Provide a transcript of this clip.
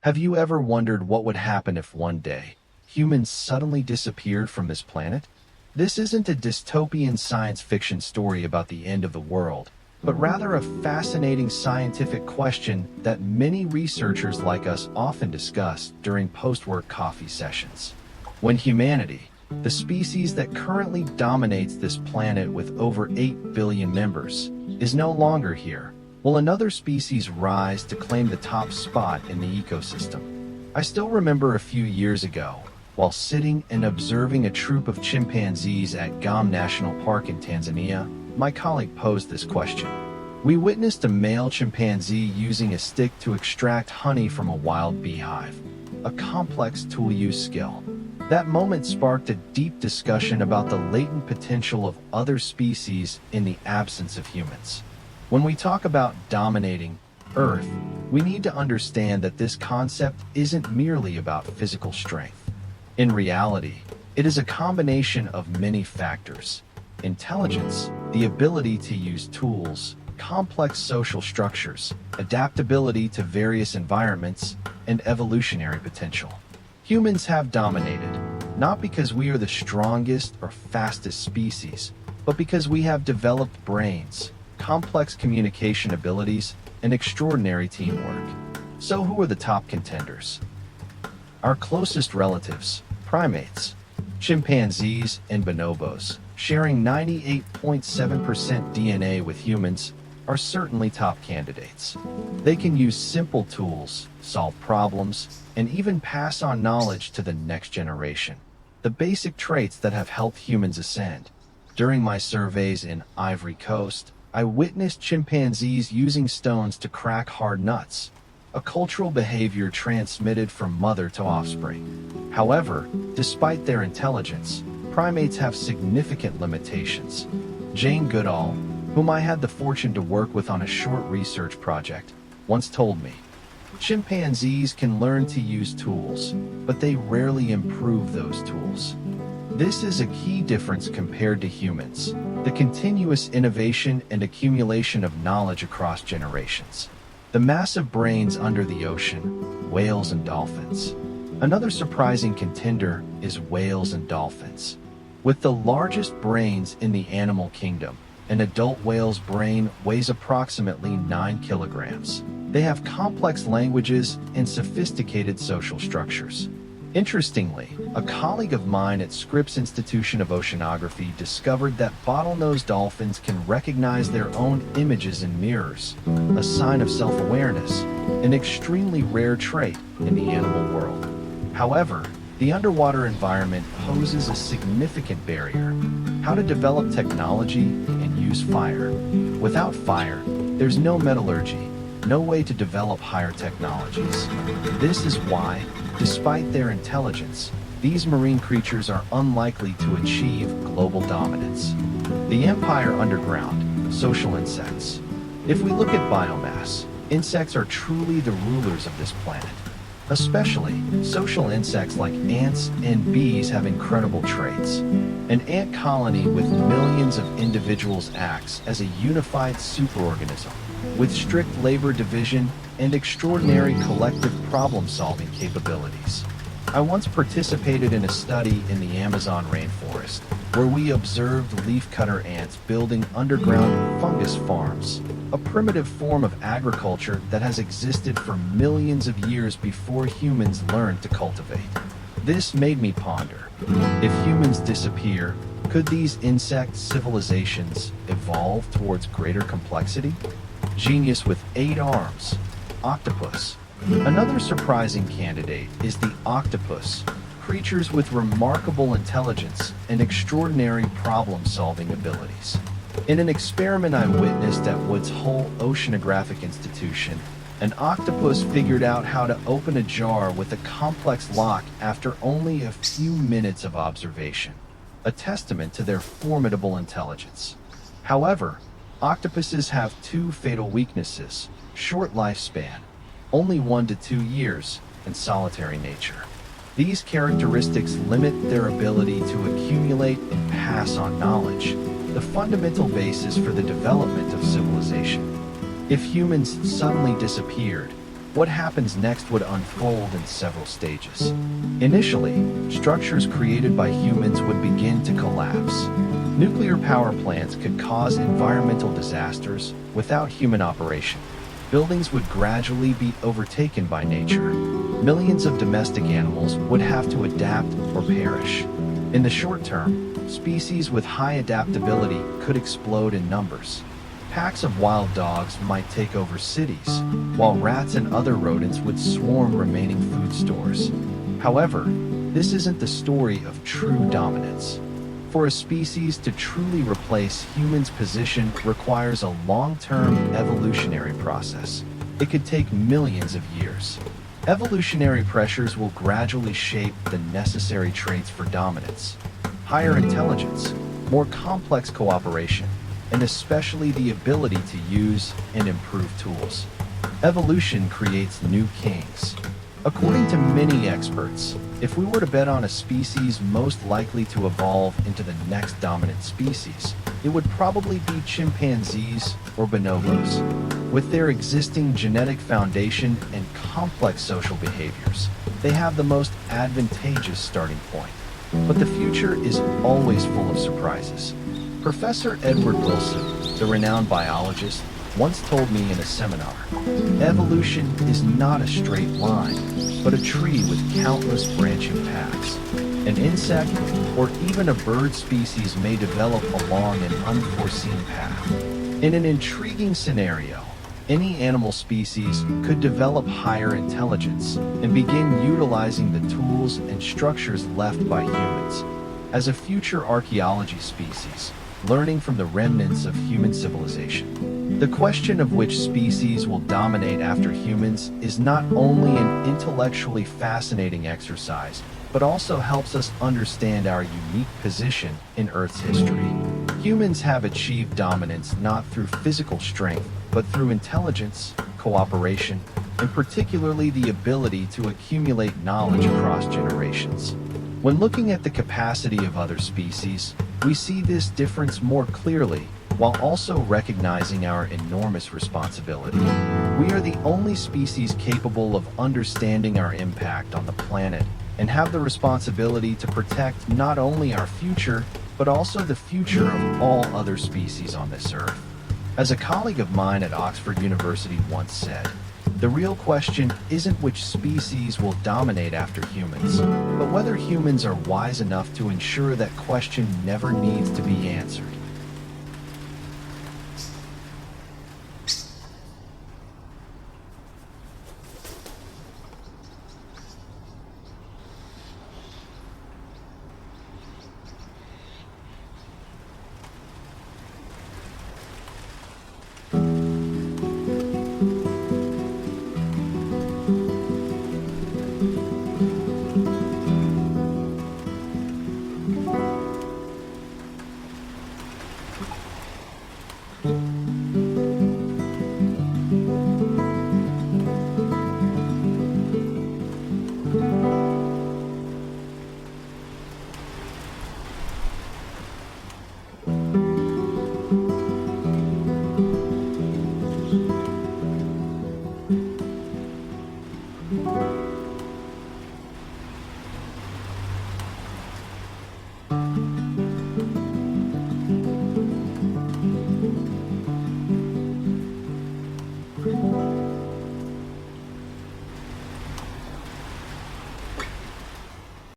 Have you ever wondered what would happen if one day humans suddenly disappeared from this planet? This isn't a dystopian science fiction story about the end of the world, but rather a fascinating scientific question that many researchers like us often discuss during post-work coffee sessions. When humanity, the species that currently dominates this planet with over 8 billion members, is no longer here, will another species rise to claim the top spot in the ecosystem? I still remember a few years ago, while sitting and observing a troop of chimpanzees at Gam National Park in Tanzania, my colleague posed this question. We witnessed a male chimpanzee using a stick to extract honey from a wild beehive, a complex tool use skill. That moment sparked a deep discussion about the latent potential of other species in the absence of humans. When we talk about dominating Earth, we need to understand that this concept isn't merely about physical strength. In reality, it is a combination of many factors: intelligence, the ability to use tools, complex social structures, adaptability to various environments, and evolutionary potential. Humans have dominated, not because we are the strongest or fastest species, but because we have developed brains, complex communication abilities, and extraordinary teamwork. So who are the top contenders? Our closest relatives, primates, chimpanzees and bonobos, sharing 98.7% DNA with humans, are certainly top candidates. They can use simple tools, solve problems, and even pass on knowledge to the next generation. The basic traits that have helped humans ascend. During my surveys in Ivory Coast, I witnessed chimpanzees using stones to crack hard nuts, a cultural behavior transmitted from mother to offspring. However, despite their intelligence, primates have significant limitations. Jane Goodall, whom I had the fortune to work with on a short research project, once told me, "Chimpanzees can learn to use tools, but they rarely improve those tools." This is a key difference compared to humans, the continuous innovation and accumulation of knowledge across generations. The massive brains under the ocean, whales and dolphins. Another surprising contender is whales and dolphins. With the largest brains in the animal kingdom, an adult whale's brain weighs approximately 9 kilograms. They have complex languages and sophisticated social structures. Interestingly, a colleague of mine at Scripps Institution of Oceanography discovered that bottlenose dolphins can recognize their own images in mirrors, a sign of self-awareness, an extremely rare trait in the animal world. However, the underwater environment poses a significant barrier: how to develop technology and use fire. Without fire, there's no metallurgy, no way to develop higher technologies. This is why, despite their intelligence, these marine creatures are unlikely to achieve global dominance. The empire underground, social insects. If we look at biomass, insects are truly the rulers of this planet. Especially, social insects like ants and bees have incredible traits. An ant colony with millions of individuals acts as a unified superorganism, with strict labor division and extraordinary collective problem-solving capabilities. I once participated in a study in the Amazon rainforest, where we observed leafcutter ants building underground fungus farms, a primitive form of agriculture that has existed for millions of years before humans learned to cultivate. This made me ponder, if humans disappear, could these insect civilizations evolve towards greater complexity? Genius with 8 arms, octopus. Another surprising candidate is the octopus, creatures with remarkable intelligence and extraordinary problem-solving abilities. In an experiment I witnessed at Woods Hole Oceanographic Institution, an octopus figured out how to open a jar with a complex lock after only a few minutes of observation, a testament to their formidable intelligence. However, octopuses have 2 fatal weaknesses: short lifespan, only 1 to 2 years, and solitary nature. These characteristics limit their ability to accumulate and pass on knowledge, the fundamental basis for the development of civilization. If humans suddenly disappeared, What happens next would unfold in several stages. Initially, structures created by humans would begin to collapse. Nuclear power plants could cause environmental disasters without human operation. Buildings would gradually be overtaken by nature. Millions of domestic animals would have to adapt or perish. In the short term, species with high adaptability could explode in numbers. Packs of wild dogs might take over cities, while rats and other rodents would swarm remaining food stores. However, this isn't the story of true dominance. For a species to truly replace humans' position requires a long-term evolutionary process. It could take millions of years. Evolutionary pressures will gradually shape the necessary traits for dominance: higher intelligence, more complex cooperation, and especially the ability to use and improve tools. Evolution creates new kings. According to many experts, if we were to bet on a species most likely to evolve into the next dominant species, it would probably be chimpanzees or bonobos. With their existing genetic foundation and complex social behaviors, they have the most advantageous starting point. But the future is always full of surprises. Professor Edward Wilson, the renowned biologist, once told me in a seminar, evolution is not a straight line, but a tree with countless branching paths. An insect or even a bird species may develop along an unforeseen path. In an intriguing scenario, any animal species could develop higher intelligence and begin utilizing the tools and structures left by humans. As a future archaeology species, learning from the remnants of human civilization, the question of which species will dominate after humans is not only an intellectually fascinating exercise, but also helps us understand our unique position in Earth's history. Humans have achieved dominance not through physical strength, but through intelligence, cooperation, and particularly the ability to accumulate knowledge across generations. When looking at the capacity of other species, we see this difference more clearly, while also recognizing our enormous responsibility. We are the only species capable of understanding our impact on the planet and have the responsibility to protect not only our future, but also the future of all other species on this earth. As a colleague of mine at Oxford University once said, the real question isn't which species will dominate after humans, but whether humans are wise enough to ensure that question never needs to be answered.